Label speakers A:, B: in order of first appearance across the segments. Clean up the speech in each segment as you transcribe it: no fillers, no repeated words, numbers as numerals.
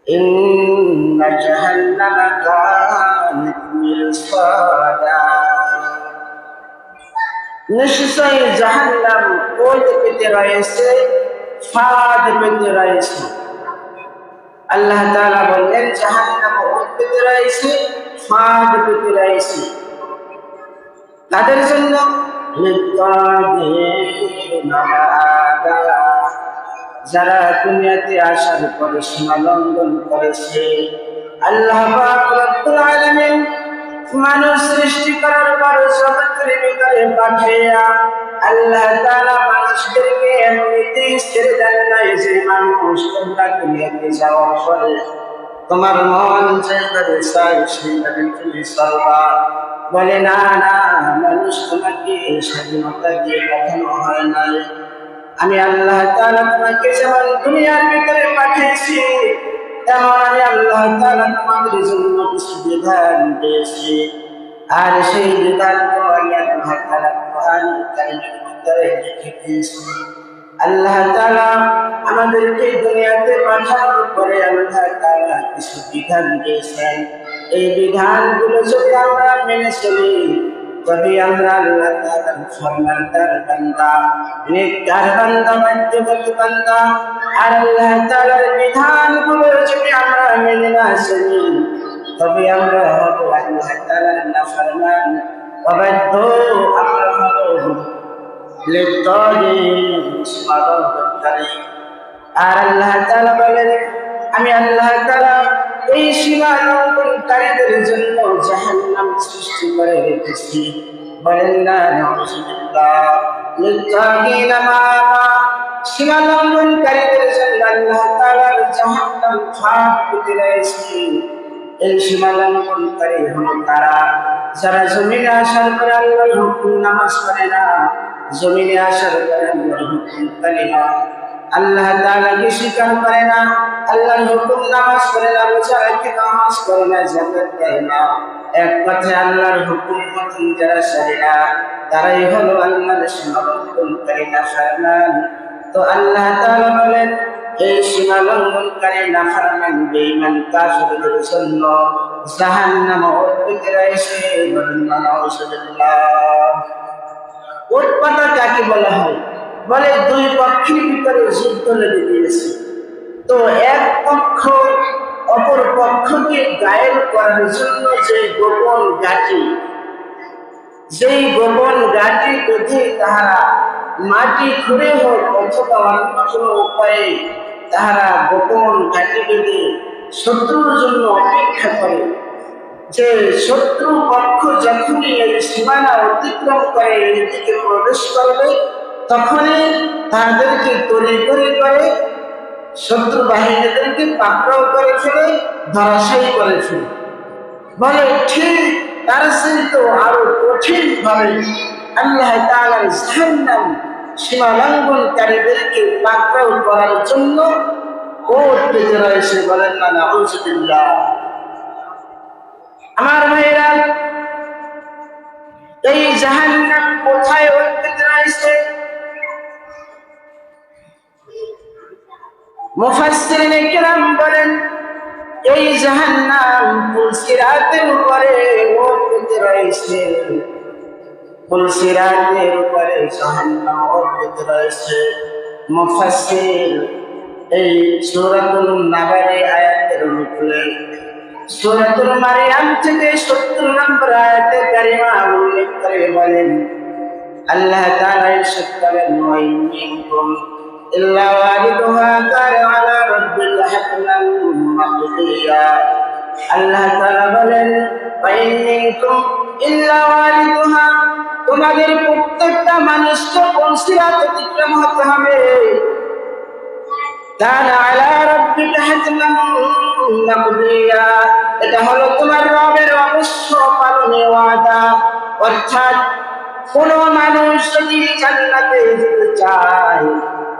A: ইন্না জাহান্নামা কানাত মিরসাদা। নিশ্চয়ই জাহান্নাম ওই পেতে রয়েছে, ফাঁদ পেতে রয়েছে। আল্লাহ তাআলা বললেন জাহান্নাম ওই পেতে রয়েছে, ফাঁদ পেতে রয়েছে। তাদের জন্য যারা দুনিয়াতে আসার পরে সীমা লঙ্ঘন করেছে। আল্লাহ পাক রব্বুল আলামিন মানুষ সৃষ্টি করার পর জগতের ভিতরে পাঠিয়ে আল্লাহ তাআলা মানুষদেরকে এমনিতেই ছেড়ে দেন নাই যে মানুষ তোমরা দুনিয়াতে যাওয়ার পরে তোমার মন যেভাবে চাই সেইভাবে তুমি চলবা। বলে না না, মানুষ তোমাকে স্বাধীনতা দিয়ে পাঠানো হয় নাই। আমি আল্লাহ তাআলা তোমাকে যেমন দুনিয়ার ভিতরে পাঠিয়েছি, তেমন আমি আল্লাহ তাআলা তোমাদের জন্য কিছু বিধান দিয়েছি। আর সেই বিধানগুলো আমি আল্লাহ তাআলা কোরআন কারীমের ভিতরে লিখে দিয়েছি। আল্লাহ তাআলা আমাদেরকে দুনিয়াতে পাঠানোর পরে আল্লাহ তাআলা কিছু বিধান দিয়েছেন। এই বিধানগুলো যদি আমরা মেনে চলি তবে আমরা আল্লাহ তাআলার ফরমানদার বান্দা, নেককার বান্দা, মধ্যবর্তী বান্দা। আর আল্লাহ তাআলার বিধানগুলো যদি আমরা মেনে না চলি তবে আমরা হব আল্লাহ তাআলার নাফরমান, অবাধ্য। আমরা হব আর আল্লাহ তাআলা বলেন আমি আল্লাহ তাআলা এই সীমা লঙ্ঘনকারীদের জন্য জাহান্নাম সৃষ্টি করে রেখেছি। বলেন না নাউযুবিল্লাহ। সীমা লঙ্ঘনকারীদের জন্য আল্লাহ তাআলার জাহান্নাম ফাঁদ পেতে রয়েছে। এই সীমা লঙ্ঘনকারী হলো তারা যারা জমিনে আসার পরে আল্লাহর হুকুম নামাজ পড়ে না, জমিনে আসার পরে আল্লাহর হুকুম কালিমা আল্লাহ তাআলাকে স্বীকার করে না, আল্লাহর হুকুম নামাজ পড়ে না, রোজা রাখে নামাজ পড়ে না, যাকাত দেয় না। এক কথায় আল্লাহর হুকুম মতন যারা চলে না তারাই হলো আল্লাহর সীমা লঙ্ঘনকারী নাফরমান। তো আল্লাহ তাআলা বলেন এই সীমা লঙ্ঘনকারী নাফরমান বেঈমান কাফিরদের জন্য জাহান্নাম পেতে রয়েছে। বলেন না নাউযুবিল্লাহ। উৎপাত কাকে বলা হয়? বলে দুই পক্ষের ভিতরে যুদ্ধ লেগে গিয়েছে। তো এক পক্ষ অপর পক্ষকে ঘায়েল করার জন্য যে গোপন ঘাঁটি, যেই গোপন ঘাঁটি বেঁধে তাহারা মাটি খুঁড়ে হোক অথবা অন্য কোনো উপায়ে তাহারা গোপন ঘাঁটি বেঁধে শত্রুর জন্য অপেক্ষা করে। যে শত্রু পক্ষ যখনই এই সীমানা অতিক্রম করে এদিকে প্রবেশ করবে তখনই তাদেরকে তড়িঘড়ি করে শত্রু বাহিনীদেরকে পাকড়াও করে ফেলে, ধরাশায়ী করে ফেলে। বলে ঠিক তার তো আরো কঠিন ভাবে আল্লাহ তাআলার জাহান্নাম সীমা লঙ্ঘনকারীদেরকে পাকড়াও করার জন্য কোট পেতে রয়েছে। বলেন না নাউযুবিল্লাহ। আমার ভাইরা, এই জাহান্নাম কোথায় পেতে রয়েছে? মুফাসসিরিনে কিরাম বলেন এই জাহান্নাম পুলসিরাতের উপরে পেতে রয়েছে। পুলসিরাতের উপরে জাহান্নাম পেতে রয়েছে। মুফাসসির এই সূরাতুন নাবারে আয়াতের উপরে সূরাতুল মারিয়াম থেকে 70 নম্বর আয়াতে কারিমা উল্লেখ করে বলেন আল্লাহ তাআলা ইরশাদ করেন ওয়া মিনকুম ইল্লা ওয়ারিদুহা কানা আলা রাব্বিকা হাতমান মাকদিয়া। আল্লাহ তাআলা বলেন ওয়া মিনকুম ইল্লা ওয়ারিদুহা, তোমাদের প্রত্যেকটা মানুষকে পুলসিরাত অতিক্রম হতে হবে। কানা আলা রাব্বিকা হাতমান মাকদিয়া, এটা হলো তোমার রবের অবশ্য পালনীয় ওয়াদা। অর্থাৎ কোন মানুষ যদি জান্নাতে যেতে চায়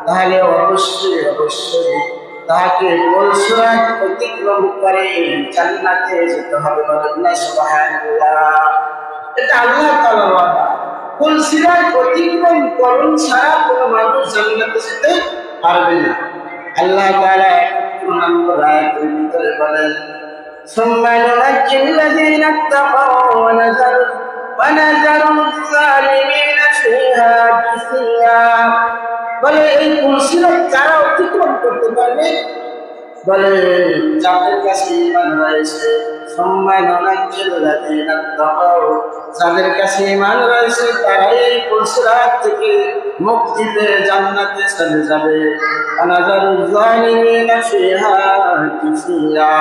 A: তাহলে অবশ্যই অবশ্যই তাকে পুলসিরাত অতিক্রম করে জান্নাতে যেতে হবে। বলেন না সুবহানাল্লাহ। এটা আল্লাহ তাআলার ওয়াদা। পুলসিরাত অতিক্রম করুন ছাড়া কোন মানুষ জান্নাতে যেতে পারবে না। আল্লাহ তাআলা নম্বর আয়াতের ভিতরে বলেন ثم ننجي الذين اتقوا ونذر الظالمين فيها جثيا বলে এই পুলসিরাত কারা অতিক্রম করতে পারবে বলে যাদের কাছে ঈমান রয়েছে যাদের কাছে ঈমান রয়েছে তারাই এই পুলসিরাত থেকে মুক্তি পেয়ে জান্নাতে চলে যাবে আনাজারুল জালিমিনা ফিহা জিসিয়া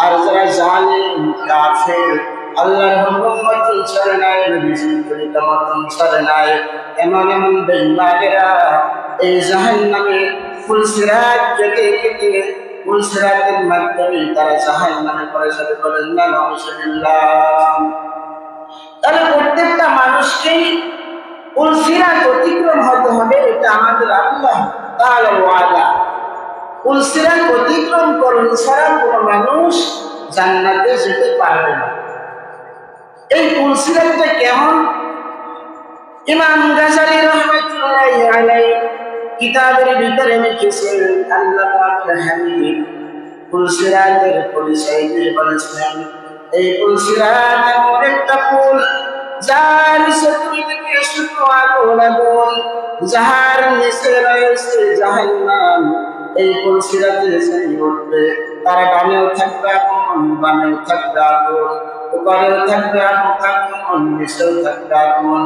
A: আর যারা জালিম কাফের আল্লাহর হুকুম মতন চলে নাই নবীজির তরিকা মতন চলে নাই এমন এমন বেঈমানেরা এই জাহান্নামে পুলসিরাত কেটে কেটে পুলসিরাতের মাধ্যমে তারা জাহান্নামে পড়ে যাবে বলেন না নাউজুবিল্লাহ। তাহলে প্রত্যেকটা মানুষকেই পুলসিরাত অতিক্রম হতে হবে, এটা আমাদের আল্লাহ তাআলার ওয়াদা। পুলসিরাত অতিক্রম করুন ছাড়া কোনো মানুষ জান্নাতে যেতে পারবে না। এই পুলসিরাতটা কেমন? ইমাম গাজালি রাহমাতুল্লাহি আলাইহি কিতাবের ভিতরে লিখেছেন আল্লাহ পাকের হাবিব পুলসিরাতের পরিচয় দিয়ে বলেছেন এই পুলসিরাত এমন একটা পুল যার চতুর্দিকে শুধু আগুন আগুন, যাহার নিচে রয়েছে জাহান্নাম। এই পুলসিরাতে যে উঠবে তার ডানেও থাকবে আগুন, বামেও থাকবে আগুন, উপরেও থাকবে আগুন, নিচেও থাকবে আগুন।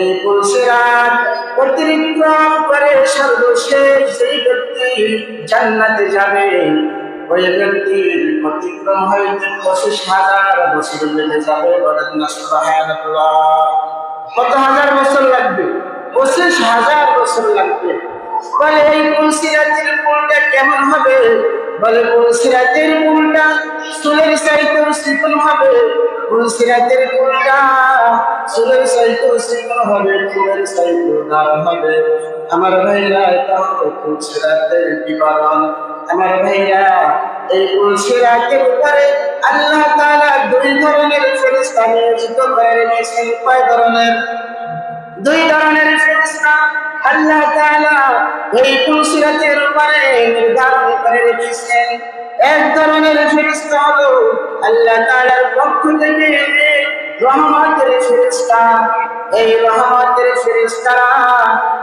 A: এই পুলসিরাত অতিক্রম করে সর্বশেষ যেই ব্যক্তি জান্নাতে যাবে ওই ব্যক্তির অতিক্রম হইতে 25,000 বছর লেগে যাবে। বলেন না সুবহানাল্লাহ। কত হাজার বছর লাগবে? 25,000 বছর লাগবে। বলে এই পুলসিরাতের পুলটা কেমন হবে? বলে পুলসিরাতের পুলটা চুলের চাইতেও চিকন হবে, পুলসিরাতের পুলটা চুলের চাইতেও চিকন হবে, চুলের চাইতেও নরম হবে। আমার ভাইরা, এটা হলো পুলসিরাতের বিবরণ। আমার ভাইরা, এই পুলসিরাতের উপরে আল্লাহ তাআলা 2 ধরনের ফেরেশতা নিয়োজিত করে রেখেছেন। কয় ধরনের? 2 ধরনের ফেরেশতা আল্লাহ তাআলা এই পুলসিরাতের উপরে নির্ধারণ করে রেখেছেন। এক ধরনের ফেরেশতা হলো আল্লাহ তাআলার পক্ষ থেকে রহমতের ফেরেশতা। এই রহমতের ফেরেশতারা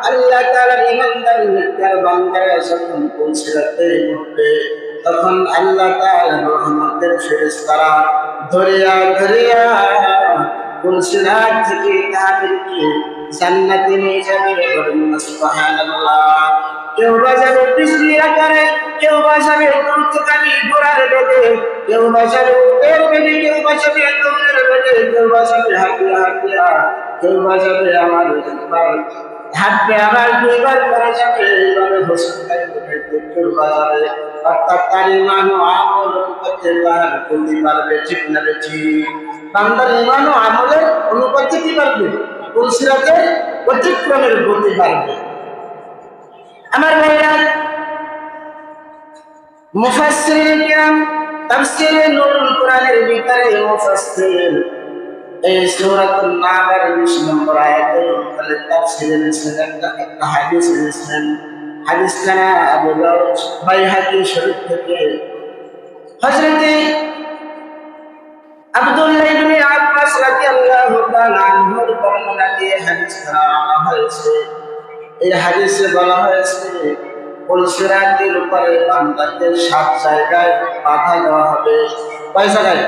A: আল্লাহ তাআলার ঈমানদার নেককার বান্দারা যখন পুলসিরাতে উঠবে তখন আল্লাহ তাআলার রহমতের ফেরেশতারা ধরিয়া ধরিয়া পুলসিরাত থেকে তাদেরকে জান্নাতে নিয়ে যাবে। সুবহানাল্লাহ। কেউ বা যাবে বিজলির আকারে, কেউ বা যাবে দ্রুতগামী ঘোড়ার বেগে, কেউ বা যাবে উটের বেগে, কেউ বা যাবে দৌড়ের বেগে, কেউ বা যাবে হাঁটিয়া হাঁটিয়া, কেউ বা যাবে আমার একবার হাঁটবে আবার 2 বার করে যাবে। এইভাবে হোসেন কেউ বা যাবে। অর্থাৎ তার ঈমান ও আমল করতে তার গতি পারবে। ঠিক না ঠিক? বান্দার ঈমান ও আমলের অনুপাতে কি পারবে? পুলসিরাতের অতিক্রমের গতি পারবে। আমার ভাইরা, মুফাসসিরিন কিরাম তাফসীরে নূরুল কোরআনের ভিতরে মুফাসসির এই সূরাতুন নাহলের 20 নম্বর আয়াতের উপরে তাফসীরে লিখেছেন একটা হাদিস লিখেছেন। হাদিসখানা আবু দাউদ বাইহাকী শরীফ থেকে হযরত আব্দুল্লাহ ইবনে আব্বাস রাদিয়াল্লাহু তাআলা আনহুর বর্ণনা দিয়ে হাদিসখানা আনা হয়েছে। এই হাদিসে বলা হয়েছে পুলসিরাতের উপরে বান্দাকে 7 জায়গায় বাধা দেওয়া হবে। কয় জায়গায়?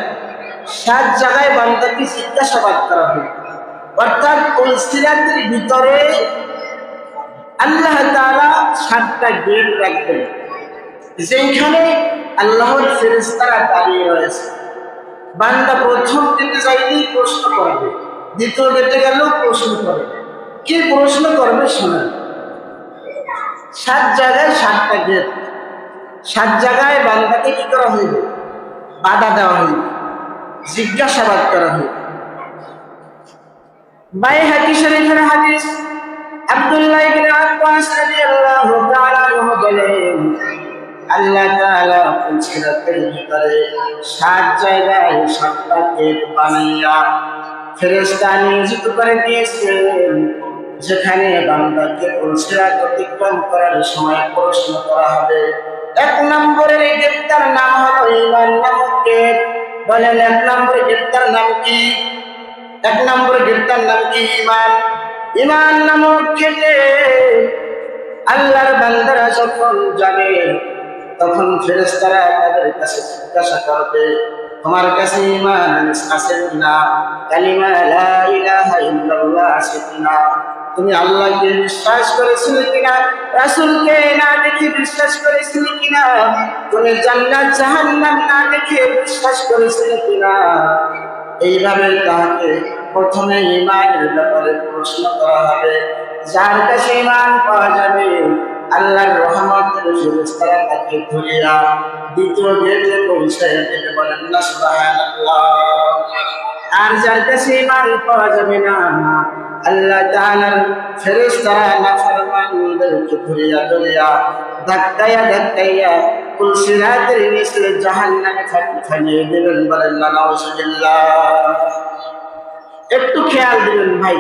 A: 7 জায়গায় বান্দাকে জিজ্ঞাসাবাদ করা হবে। অর্থাৎ পুলসিরাতের ভিতরে আল্লাহ তাআলা 7টা গেট রাখবেন, যেখানে আল্লাহর ফেরেশতারা দাঁড়িয়ে রয়েছে। বান্দা প্রথম গেটে যাইলেই প্রশ্ন করবে, দ্বিতীয় গেটে গেলেও প্রশ্ন করবে। কি প্রশ্ন করবে শোনেন। 7 জায়গায় 7টা গেট, 7 জায়গায় বান্দাকে কি করা হইবে? বাধা দেওয়া হইবে, জিজ্ঞাসাবাদ করা হইবে। বাইহাকী শরীফের হাদিস আব্দুল্লাহ ইবনে আব্বাস রাদিয়াল্লাহু তাআলা আনহু বলেন আল্লাহ তাআলা পুলসিরাতের ভিতরে 7 জায়গায় 7টা গেট বানাইয়া ফেরেশতা নিয়োজিত করে দিয়েছেন, যেখানে বান্দাকে পুলসিরাত অতিক্রম করার সময় প্রশ্ন করা হবে। এক নম্বরের গেটটার নাম হলো ঈমান নামক গেট। বলেন এক নম্বরের গেটটার নাম কি? এক নম্বরের গেটটার নাম কি? ঈমান। ঈমান নামক গেটে আল্লাহর বান্দারা যখন যাবে তখন ফেরেশতারা তাদের কাছে জিজ্ঞাসা করবে, তোমার কাছে ঈমান আছে কিনা? কালিমা লা ইলাহা ইল্লাল্লাহ আছে কিনা? তুমি আল্লাহকে বিশ্বাস করেছিলে কিনা? রাসূলকে না দেখে বিশ্বাস করেছিলে কিনা? তুমি জান্নাত জাহান্নাম না দেখে বিশ্বাস করেছিলে কিনা? এইভাবে তাকে প্রথমে ঈমানের ব্যাপারে প্রশ্ন করা হবে। যার কাছে ঈমান পাওয়া যাবে আল্লাহর রহমতের ফেরেশতারা তাকে ধরিয়া দ্বিতীয় গেটে পৌঁছে দেবে। বলেন না সুবহানাল্লাহ। আর যার কাছে ঈমান পাওয়া যাবে না আল্লাহ তাআলার ফেরেশতারা নাফরমানদেরকে ধরিয়া ধরিয়া ধাক্কাইয়া ধাক্কাইয়া পুলসিরাতের নিচে জাহান্নামে ঠানিয়ে দেবেন। বলেন না নাউজুবিল্লাহ। একটু খেয়াল দিবেন ভাই,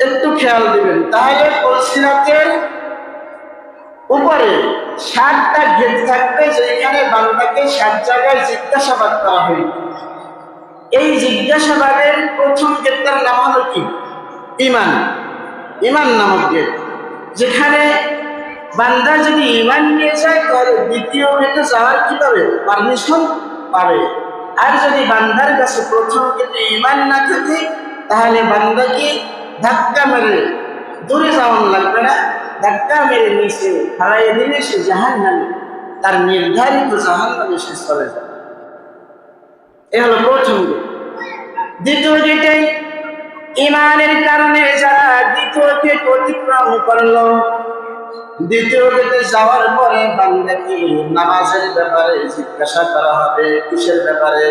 A: একটু খেয়াল দিবেন। তাহলে পুলসিরাতের উপরে 7টা গেট থাকবে, যেখানে বান্দাকে 7 জায়গায় জিজ্ঞাসাবাদ করা হবে। এই জিজ্ঞাসাবাদের প্রথম গেটটার নাম হলো কি? ঈমান। ঈমান নামক গেট, যেখানে বান্দা যদি ঈমান নিয়ে যায় তাহলে দ্বিতীয় গেটে যাওয়ার কি পাবে? পারমিশন পাবে। আর যদি বান্দার কাছে প্রথম গেটে ঈমান না থাকে তাহলে বান্দাকে ধাক্কা মেরে দূরে যাওয়ান লাগবে না, ধাক্কা মেরে নিচে হারাই দিলে সে জাহান্নামে, তার নির্ধারিত জাহান্নামে সে চলে যাবে। এ হলো প্রথম গেট। দ্বিতীয় গেটে ঈমানের কারণে যারা দ্বিতীয় গেট অতিক্রম করলো, দ্বিতীয় গেটে যাওয়ার পরে বান্দাকে নামাজের ব্যাপারে জিজ্ঞাসা করা হবে। কিসের ব্যাপারে?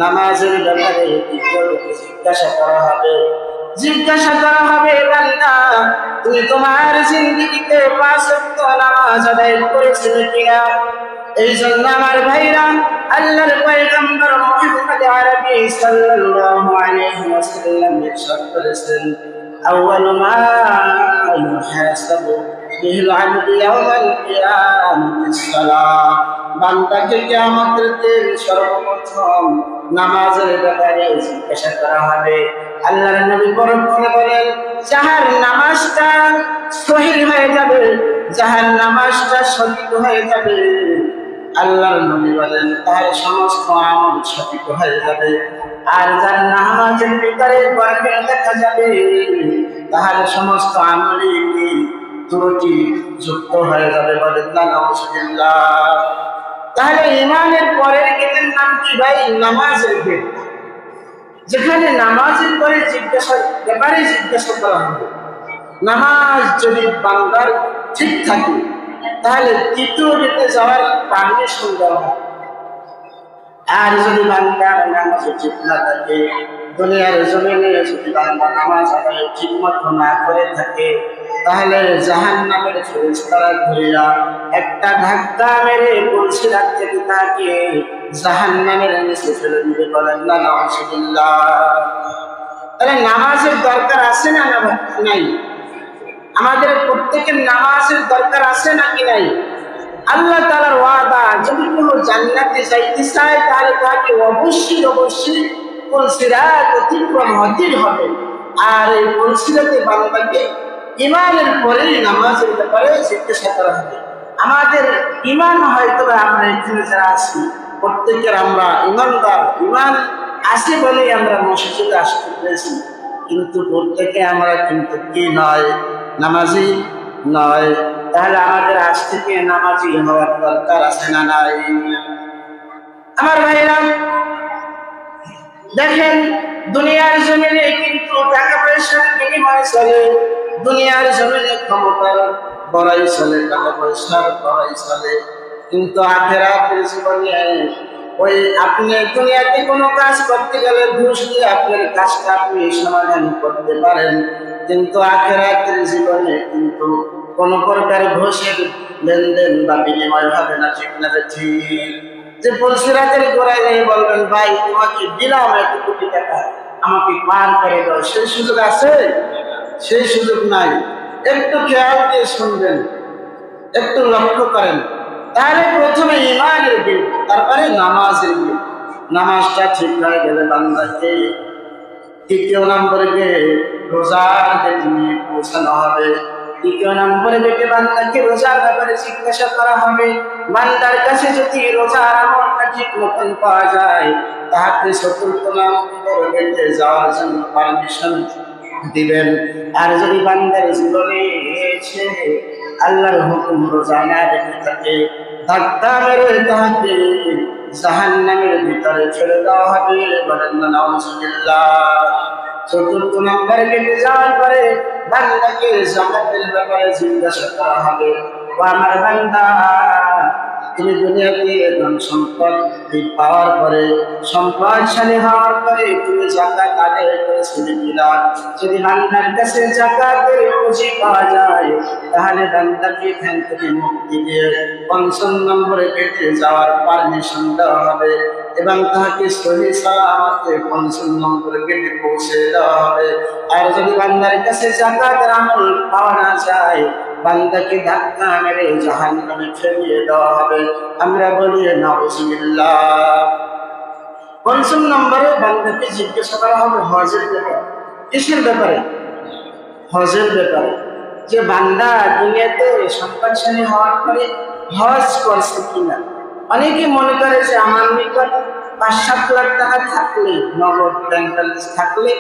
A: নামাজের ব্যাপারে দ্বিতীয় গেটে জিজ্ঞাসা করা হবে। জিজ্ঞাসা করা হবে, বান্দা তুমি তোমার জিন্দেগিতে 5 ওয়াক্ত নামাজ আদায় করেছিলে কিনা? এই জন্য আমার ভাইরা, আল্লাহর পয়গম্বর মুহাম্মদ আরবি সাল্লাল্লাহু আলাইহি ওয়াসাল্লাম ইরশাদ করেছেন, আউয়ালু মা ইউহাসাবু বিল আবদি ইয়াওমাল কিয়ামাতিস সালাত। বান্দাকে কিয়ামতের দিন সর্বপ্রথম নামাজের ব্যাপারে জিজ্ঞাসা করা হবে। আল্লাহর নবী পরক্ষণে বলেন, যাহার নামাজটা সহিহ হয়ে যাবে, যাহার নামাজটা সঠিক হয়ে যাবে, আল্লাহর নবী বলেন তার সমস্ত আমল সঠিক হয়ে যাবে। আর যার নামাজের ভিতরে গর্বের দেখা যাবে তার সমস্ত আমলই ত্রুটি যুক্ত হয়ে যাবে। বলেন না নাউজুবিল্লাহ। তাহলে ঈমানের পরের গেটের নাম কি ভাই? নামাজের গেট, যেখানে নামাজের পরে ব্যাপারে জিজ্ঞাসা করা হবে। নামাজ যদি বান্দার ঠিক থাকে তাহলে দ্বিতীয় গেটে যাওয়ার পারমিশন দেওয়া হবে। আর যদি বান্দার নামাজ ঠিক না থাকে, দুনিয়ার জমিনে যদি বান্দা নামাজ আদায় ঠিক মতো না করে থাকে, তাহলে জাহান্নামের ফেরেশতারা ধরিয়া একটা ধাক্কা মেরে পুলসিরাত থেকে তাকে জাহান্নামের নিচে ফেলে দিবে। বলেন না নাউজুবিল্লাহ। তাহলে নামাজের দরকার আছে না নাই? আমাদের প্রত্যেকের নামাজের দরকার আছে নাকি নাই? আল্লাহ তাআলার ওয়াদা, যদি কোনো জান্নাতে যাইতে চায় তাহলে তাকে অবশ্যই অবশ্যই পুলসিরাত অতিক্রম হতেই হবে। আর এই পুলসিরাতে বান্দাকে ঈমানের পরেই নামাজের ব্যাপারে জিজ্ঞাসা করা হবে। আমাদের ঈমান হয়তো আমরা এখানে যারা আছি প্রত্যেকের আমরা ঈমানদার, ঈমান আছে বলেই আমরা মসজিদে আসতে পেরেছি, কিন্তু প্রত্যেকে আমরা কিন্তু কি নয়? নামাজি নয়। তাহলে আমাদের আজ থেকে নামাজি হওয়ার দরকার আছে না নাই? আমার ভাইরা দেখেন, দুনিয়ার জমিনে কিন্তু টাকা পয়সার বিনিময় চলে, দুনিয়ার জমিনে ক্ষমতার বড়াই চলে, টাকা পয়সার বড়াই চলে, কিন্তু আখিরাতের জীবনে ওই আপনি দুনিয়াতে কোনো কাজ করতে গেলে ঘুষ দিয়ে আপনার কাজটা আপনি সমাধান করতে পারেন, কিন্তু আখিরাতের জীবনে কিন্তু কোনো প্রকার ঘুষের লেনদেন বা বিনিময় হবে না। ঠিক না? ঠিক। যে পুলসিরাতের গোড়ায় গিয়ে বলবেন, ভাই তোমাকে দিলাম 1 কোটি টাকা, আমাকে পার করে দাও, সেই সুযোগ আছে? সেই সুযোগ নাই। একটু খেয়াল দিয়ে শুনবেন, একটু লক্ষ্য করেন। তাহলে প্রথমে ইমানের বিল, তারপরে নামাজের বিল। নামাজটা ঠিক হয়ে গেলে বান্দাকে তৃতীয় নম্বরে রোজার দিকে নিয়ে পৌঁছানো হবে। তৃতীয় নম্বরে বান্দাকে রোজার ব্যাপারে জিজ্ঞাসা করা হবে। বান্দার কাছে যদি রোজার আমলটা ঠিক মতন পাওয়া যায়, তাকে চতুর্থ নম্বরে যাওয়ার জন্য পারমিশন দিবেন। আর যদি বান্দার জীবনে এসে আল্লাহর হুকুম রোজা না রেখে থাকে, ধাক্কা মেরে তাকে জাহান্নামের ভিতরে ছেড়ে দেওয়া হবে। বলেন না নাউজুবিল্লাহ। চতুর্থ নম্বরে কেটে যাওয়ার পরে বান্দাকে জান্নাতের ব্যাপারে জিজ্ঞাসা করা হবে। ও আমার বান্দা, তুমি দুনিয়াতে ধন সম্পদ পাওয়ার পরে, সম্পদশালী হওয়ার পরে তুমি যাকাত আদায় করেছিলে কিনা? যদি বান্দার কাছে যাকাতের পুঁজি পাওয়া যায়, তাহলে বান্দাকে এখান থেকে মুক্তি দিয়ে পঞ্চম নম্বরে কেটে যাওয়ার পারমিশন দেওয়া হবে এবং তাহাকে সহি সালামতে পঞ্চম নম্বরে কেটে পৌঁছে দেওয়া হবে। আর যদি বান্দার কাছে যাকাতের আমল পাওয়া না যায়, বান্দাকে ধাক্কা মেরে জাহান্নামে ফেলিয়ে দেওয়া হবে। আমরা বলি নাউজুবিল্লাহ। পঞ্চম নম্বরে বান্দাকে জিজ্ঞাসা করা হবে হজের ব্যাপারে। কিসের ব্যাপারে? হজের ব্যাপারে। যে বান্দা দুনিয়াতে সম্পদশালী হওয়ার পরে হজ করছে কিনা। অনেকে মনে করে যে আমার নিকট ৫-৭ লাখ টাকা থাকলে, নগদ ব্যাংক ব্যালেন্স থাকলে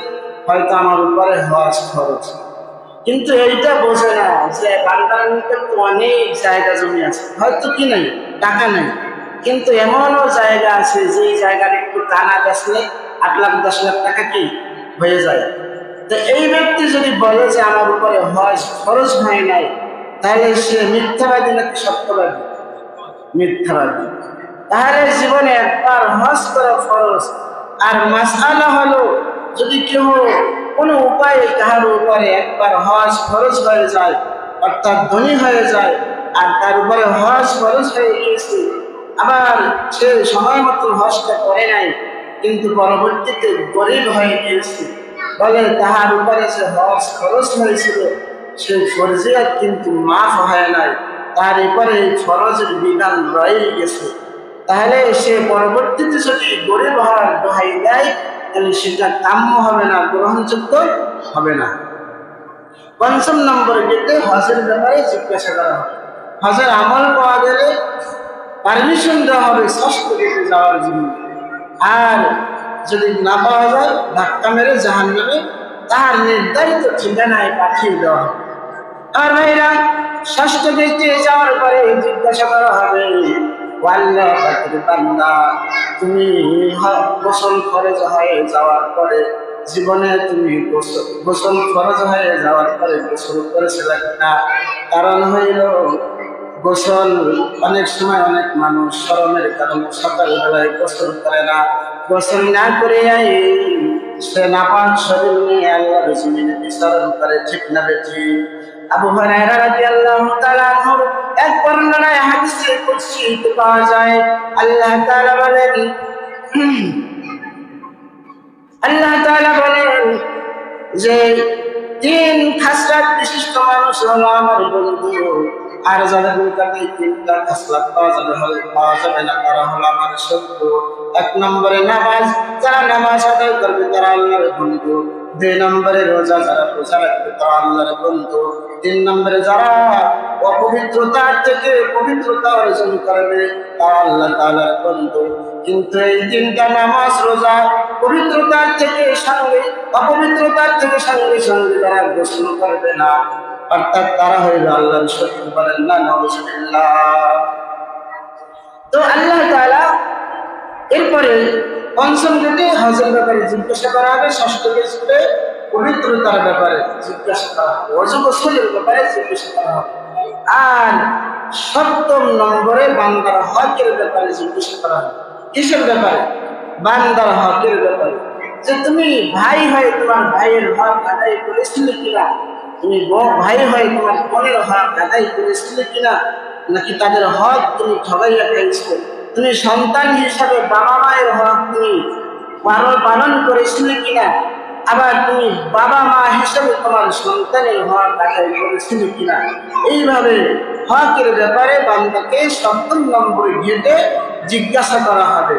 A: হয়তো আমার উপরে হজ খরচ। কিন্তু এইটা বোঝে না যে বান্দার নিকট অনেক জায়গা জমি আছে, হয়তো কি নাই, টাকা নাই, কিন্তু এমনও জায়গা আছে যে জায়গার একটু টানা বেচলে ৮ লাখ ১০ লাখ টাকা কি হয়ে যায়। তো এই ব্যক্তি যদি বলে যে আমার উপরে হজ খরচ হয় নাই, তাহলে সে মিথ্যাবাদী নাকি সত্যবাদী? মিথ্যাবাদী। তাহলে জীবনে একবার হজ করা ফরজ। আর মাসআলা হলো, যদি কেউ কোনো উপায়ে কাহার উপরে একবার হজ খরচ হয়ে যায়, অর্থাৎ ধনী হয়ে যায়, আর তার উপরে হজ খরচ হয়ে গিয়েছে, আবার সে সময় মতো হজটা করে নাই, কিন্তু পরবর্তীতে গরিব হয়ে গিয়েছে, বলে তাহার উপরে যে হজ খরচ হয়েছিল সে ফরজিয়াত কিন্তু মাফ হয় নাই, তার উপরে ফরজের বিধান রয়ে গেছে। তাহলে সে পরবর্তীতে যদি গরিব হওয়ার দোহাই দেয়, তাহলে সেটা কাম্য হবে না, গ্রহণযোগ্য হবে না। পঞ্চম নম্বরে যেতে হজের ব্যাপারে জিজ্ঞাসা করা হবে। হজের আমল পাওয়া গেলে পারমিশন দেওয়া হবে ষষ্ঠ গেটে যাওয়ার জন্য। আর যদি না পাওয়া যায়, ধাক্কা মেরে জাহান্নামে তার নির্ধারিত ঠিকানায় পাঠিয়ে দেওয়া হবে। আর ভাইরা, ষষ্ঠ গেটে যাওয়ার পরে জিজ্ঞাসা করা হবে, আল্লাহ পাকের বান্দা, তুমি গোসল ফরজ হয়ে যাওয়ার পরে জীবনে তুমি গোসল ফরজ হয়ে যাওয়ার পরে গোসল করেছিলে কিনা? কারণ হইল গোসল অনেক সময় অনেক মানুষ শরমের কারণে সকালবেলায় গোসল করে না। গোসল না করে সে নাপাক শরীর নিয়ে আল্লাহর জমিনে বিচরণ করে, ঠিক না বেঠি? আবু হুরায়রা রাদিয়াল্লাহু তাআলা আনহু এক বর্ণনায় হাদিসে কুদসিতে পাওয়া যায়, আল্লাহ তাআলা বলেন, আল্লাহ তাআলা বলেন যে 3 খাসলাত বিশিষ্ট মানুষ হলো আমার বন্ধু, আর যাদের নিকটে 3টা খাসলাত পাওয়া যাবে না, তারা হলো আমার শত্রু। 1 নম্বরে নামাজ, যারা নামাজ আদায় করবে তারা আল্লাহর বন্ধু। 2 নম্বরে রোজা, যারা রোজা রাখবে তারা আল্লাহর বন্ধু। 3 নম্বরে যারা অপবিত্রতার থেকে পবিত্রতা অর্জন করবে তারা আল্লাহ তাআলার বন্ধু। কিন্তু এই 3টা নামাজ, রোজা, পবিত্রতার থেকে সঙ্গে অপবিত্রতার থেকে সঙ্গে সঙ্গে তারা গোসল করবে না, অর্থাৎ তারা হইল আল্লাহর শত্রু। বলেন না নাউজুবিল্লাহ। তো আল্লাহ তাআলা এরপরে পঞ্চম গেটে হজের ব্যাপারে জিজ্ঞাসা করা হবে, ষষ্ঠ গেটে পবিত্রতার ব্যাপারে জিজ্ঞাসা করা হবে, ওযু গোসলের ব্যাপারে জিজ্ঞাসা করা হবে। আর সপ্তম নম্বরে বান্দার হকের ব্যাপারে জিজ্ঞাসা করা হবে। কিসের ব্যাপারে? বান্দার হকের ব্যাপারে। যে তুমি ভাই হয়ে তোমার ভাইয়ের হক আদায় করেছিলে কিনা, তুমি ভাই হয়ে তোমার বোনের হক আদায় করেছিলে কিনা, নাকি তাদের হক তুমি ঠগাইয়া খাইছো? তুমি সন্তান হিসাবে বাবা মায়ের হক তুমি পালন করেছিলে কিনা, আবার তুমি বাবা মা হিসেবে তোমার সন্তানের হক আদায় করেছিলে কিনা, এইভাবে হকের ব্যাপারে বান্দাকে 70 নম্বর ঘেটে জিজ্ঞাসা করা হবে।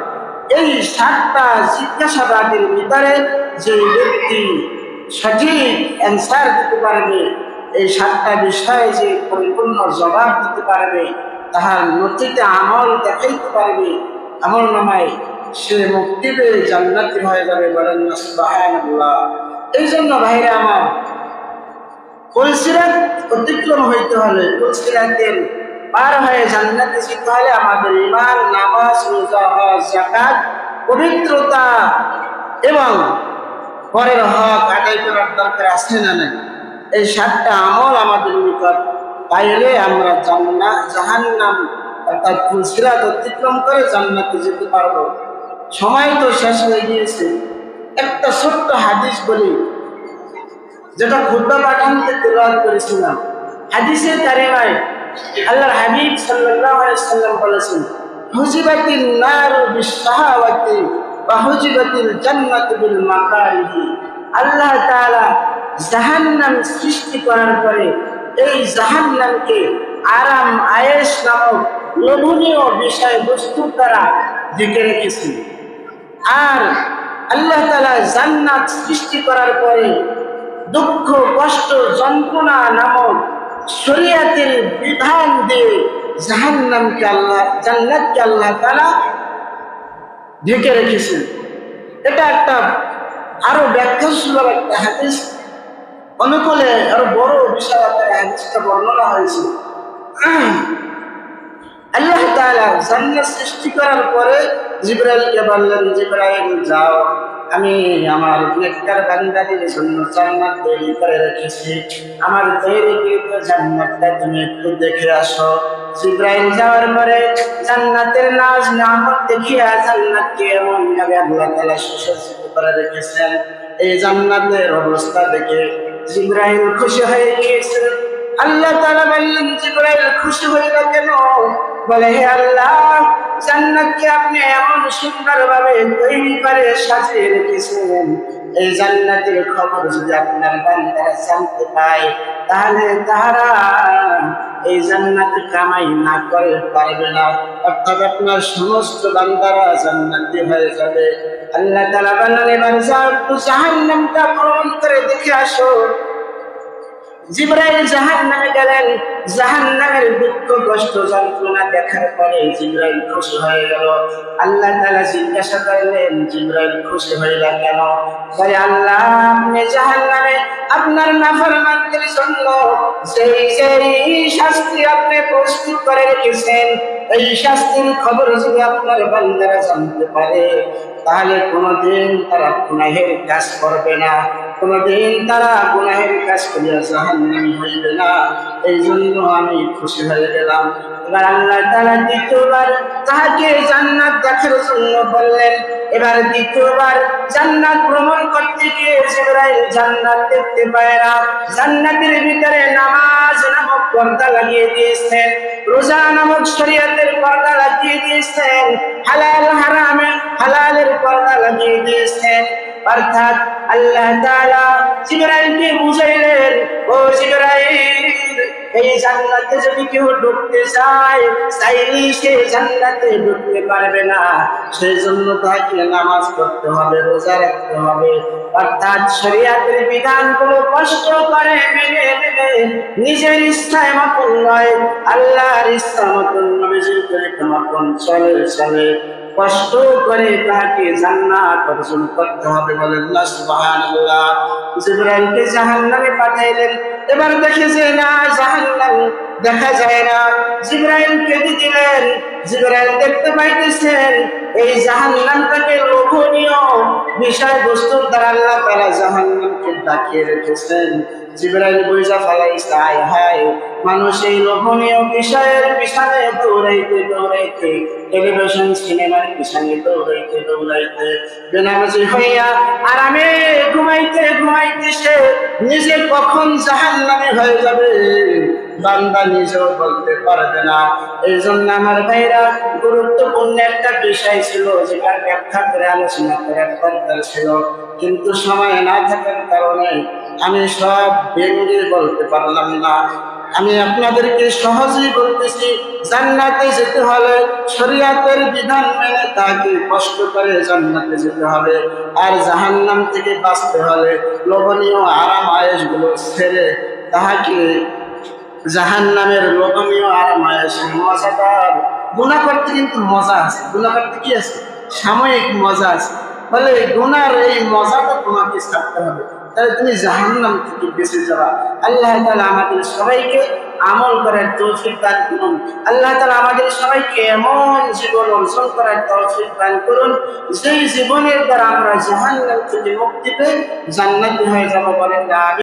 A: এই 7টা জিজ্ঞাসাবাদের ভিতরে যে ব্যক্তি সঠিক অ্যান্সার দিতে পারবে, এই 7টা বিষয়ে যে পরিপূর্ণ জবাব দিতে পারবে, তাহার নথিতে আমল দেখাইতে পারবে, আমল নামায় সে মুক্তি পেয়ে জান্নাতি হয়ে যাবে। বলেন না সুবহানাল্লাহ। এই জন্য ভাইরা আমার, পুলসিরাত অতিক্রম হইতে হলে, পুলসিরাতের পার হয়ে জান্নাতে যেতে হলে আমাদের ঈমান, নামাজ, রোজা, হজ, যাকাত, পবিত্রতা এবং পরের হক আদায় করার দরকার আছে না নাই? এই 7টা আমল আমাদের নিকট পাইলে আমরা জাহান্নাম অর্থাৎ পুলসিরাত অতিক্রম করে জান্নাতে যেতে পারবো। সময় তো শেষ হয়ে গিয়েছে। একটা ছোট্ট হাদিস বলি, যেটা খুতবা পাঠানতে তেলাওয়াত করেছিলাম। হাদিসের কারিমায় আল্লাহর হাবিব সাল্লাল্লাহু আলাইহি ওয়াসাল্লাম বলেছেন, হুজিবাতিন নারু বিশ-শাহাওয়াতি ওয়া হুজিবাতিল জান্নাতু বিল মাকারিহি। আল্লাহ তাআলা জাহান্নাম সৃষ্টি করার পরে এই জাহান্নামকে আরাম আয়েশ নামক লোভনীয় বিষয়বস্তুর দ্বারা ঢেকে রেখেছেন। আর আল্লাহ তাআলা জান্নাত সৃষ্টি করার পরে দুঃখ, কষ্ট, যন্ত্রণা নামক শরীয়তের বিধান দিয়ে জান্নাতকে আল্লাহ তাআলা ঢেকে রেখেছেন। এটা একটা আরো ব্যাখ্যা সুলভ একটা হাদিস, অনুকূলে আরো বড় বিশাল আকারে হাদিসটা বর্ণনা হয়েছে। আল্লাহ তাআলা জান্নাত সৃষ্টি করার পরে জিবরাইলকে বললেন, জিবরাইল যাও, আমি আমার নেককার বান্দাদের জন্য জান্নাত তৈরি করে রেখেছি, আমার তৈরিকৃত জান্নাতটা তুমি একটু দেখে আসো। জিবরাইল যাওয়ার পরে জান্নাতের নাজ নিয়ামত দেখিয়া জান্নাতকে এমন ভাবে আল্লাহ তাআলা সুসজ্জিত করে রেখেছেন, এই জান্নাতের অবস্থা দেখে জিবরাইল খুশি হয়ে গিয়েছেন। আল্লাহ তাআলা বললেন, জিবরাইল খুশি হইল কেন? বলে, হে আল্লাহ, জান্নাতকে আপনি এমন সুন্দরভাবে তৈরি করে সাজিয়ে রেখেছেন, এই জান্নাতের খবর যদি আপনার বান্দারা জানতে পায়, তাহলে তারা এই জান্নাতে কামাই না করে পারবে না, অর্থাৎ আপনার সমস্ত বান্দারা জান্নাতি হয়ে যাবে। আল্লাহ তাআলা বললেন, এবার যাও, একটু জাহান্নামটা ভ্রমণ করে দেখে আসো। জিবরাইল জাহান্নামে গেলেন। জাহান্নামের দুঃখ, কষ্ট, যন্ত্রণা দেখার পরে জিবরাইল খুশি হয়ে গেল। আল্লাহ তাআলা জিজ্ঞাসা করলেন, জিবরাইল খুশি হইলা কেন? বলে, আল্লাহ, আপনি জাহান্নামে আপনার নাফরমানদের জন্য যেই শাস্তি আপনি প্রস্তুত করে রেখেছেন, এই শাস্তির খবর যদি আপনার বান্দারা জানতে পারে, তাহলে কোনোদিন তারা গুনাহের কাজ করবে না, কোনোদিন তারা গুনাহের কাজ করিয়া জাহান্নামী হইবে না। এই জন্য আমি খুশি হয়ে গেলাম। এবার আল্লাহ তাআলা দ্বিতীয়বার তাহাকে জান্নাত দেখার জন্য বললেন। এবার দ্বিতীয়বার জান্নাত ভ্রমণ করতে গিয়ে জিবরাইল জান্নাত দেখতে পায় না। জান্নাতের ভিতরে নামাজ নামক পর্দা লাগিয়ে দিয়েছেন, রোজা নামক শরীয়তের পর্দা লাগিয়ে দিয়েছেন, হালালের পর্দা লাগিয়ে দিয়েছেন। অর্থাৎ আল্লাহ তাআলা জিবরাইলকে বুঝাইলেন, ও জিবরাইল, এই জান্নাতে যদি কেউ ঢুকতে চায়, চাইলেই সে জান্নাতে ঢুকতে পারবে না। সেই জন্য তাকে নামাজ পড়তে হবে, রোজা রাখতে হবে, অর্থাৎ শরীয়তের বিধানগুলো কষ্ট করে মেনে মেনে নিজের ইচ্ছায় মতন নয়, আল্লাহর ইচ্ছা মতন, নবীজির তরিকা মতন চলে কষ্ট করে তাকে জান্নাত অর্জন করতে হবে। বলেন না সুবহানাল্লাহ। জিবরাইলকে জাহান্নামে পাঠাইলেন। এবার দেখে যে না, জাহান্নাম দেখা যায় না। জিবরাইল কেঁদে দিলেন। জিবরাইল দেখতে পাইতেছেন এই জাহান্নামটাকে লোভনীয় বিষয়বস্তুর দ্বারা আল্লাহ তাআলা জাহান্নামকে ঢাকিয়ে রেখেছেন। জিবরাইল বুঝা ফেলাইছে হায় হায়, মানুষ এই লোভনীয় বিষয়ের পিছনে দৌড়াইতে দৌড়াইতে, টেলিভিশন সিনেমার পিছনে দৌড়াইতে দৌড়াইতে, বেনামাজি হইয়া আরামে ঘুমাইতে ঘুমাইতে সে নিজে কখন জাহান্নামী হয়ে যাবে বান্দা নিজেও বলতে পারবে না। এই জন্য আমার ভাইরা, গুরুত্বপূর্ণ একটা বিষয় ছিল যেটার ব্যাখ্যা করে আলোচনা করার দরকার ছিল, কিন্তু সময় না থাকার কারণে আমি সব ভেঙে বলতে পারলাম না। আমি আপনাদেরকে সহজেই বলতেছি, জান্নাতে যেতে হলে শরীয়তের বিধান মেনে তাকে কষ্ট করে জান্নাতে যেতে হবে, আর জাহান্নাম থেকে বাঁচতে হলে লোভনীয় আরাম আয়েশগুলো ছেড়ে তাহাকে জাহান্নামের লোভনীয় আরাম আয়েশের মজাদার, গুনাহ করতে কিন্তু মজা আছে, গুনাহ করতে কি আছে, সাময়িক মজা আছে, বলে গুনার এই মজাটা তোমাকে ছাড়তে হবে, তাহলে তুমি জাহান্নাম থেকে বেঁচে যাবা। আল্লাহ তাআলা আমাদের সবাইকে আমল করার তৌফিক দান করুন। আল্লাহ তাআলা আমাদের সবাইকে এমন জীবন অর্জন করার তৌফিক দান করুন যেই জীবনের দ্বারা আমরা জাহান্নাম থেকে মুক্তি পেয়ে জান্নাতি হয়ে যাব। বলেন আমিন।